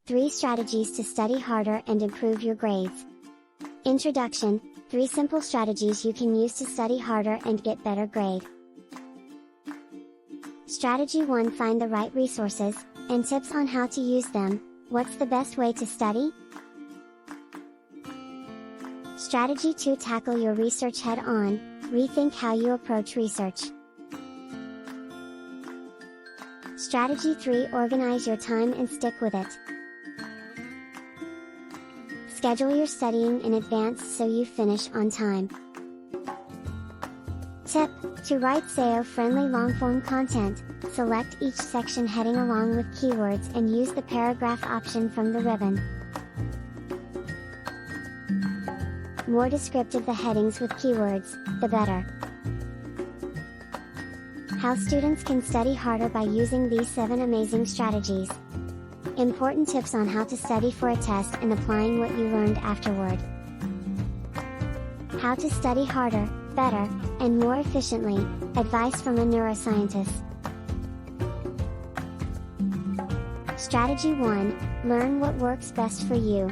3 strategies to study harder and improve your grades. Introduction, 3 simple strategies you can use to study harder and get better grade. Strategy 1, find the right resources, and tips on how to use them. What's the best way to study? Strategy 2, tackle your research head on, rethink how you approach research. Strategy 3, organize your time and stick with it. Schedule your studying in advance so you finish on time. Tip, to write SEO-friendly long-form content, select each section heading along with keywords and use the paragraph option from the ribbon. More descriptive the headings with keywords, the better. How students can study harder by using these 7 amazing strategies. Important tips on how to study for a test and applying what you learned afterward. How to study harder, better, and more efficiently, advice from a neuroscientist. Strategy 1, learn what works best for you.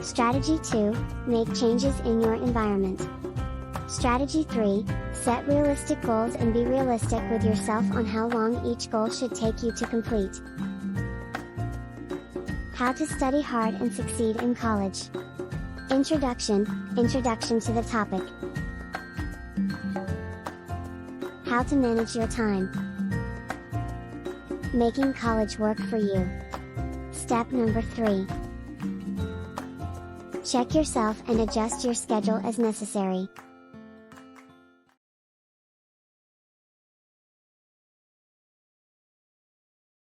Strategy 2, make changes in your environment. Strategy 3, set realistic goals and be realistic with yourself on how long each goal should take you to complete. How to study hard and succeed in college. Introduction to the topic. How to manage your time. Making college work for you. Step number 3. Check yourself and adjust your schedule as necessary.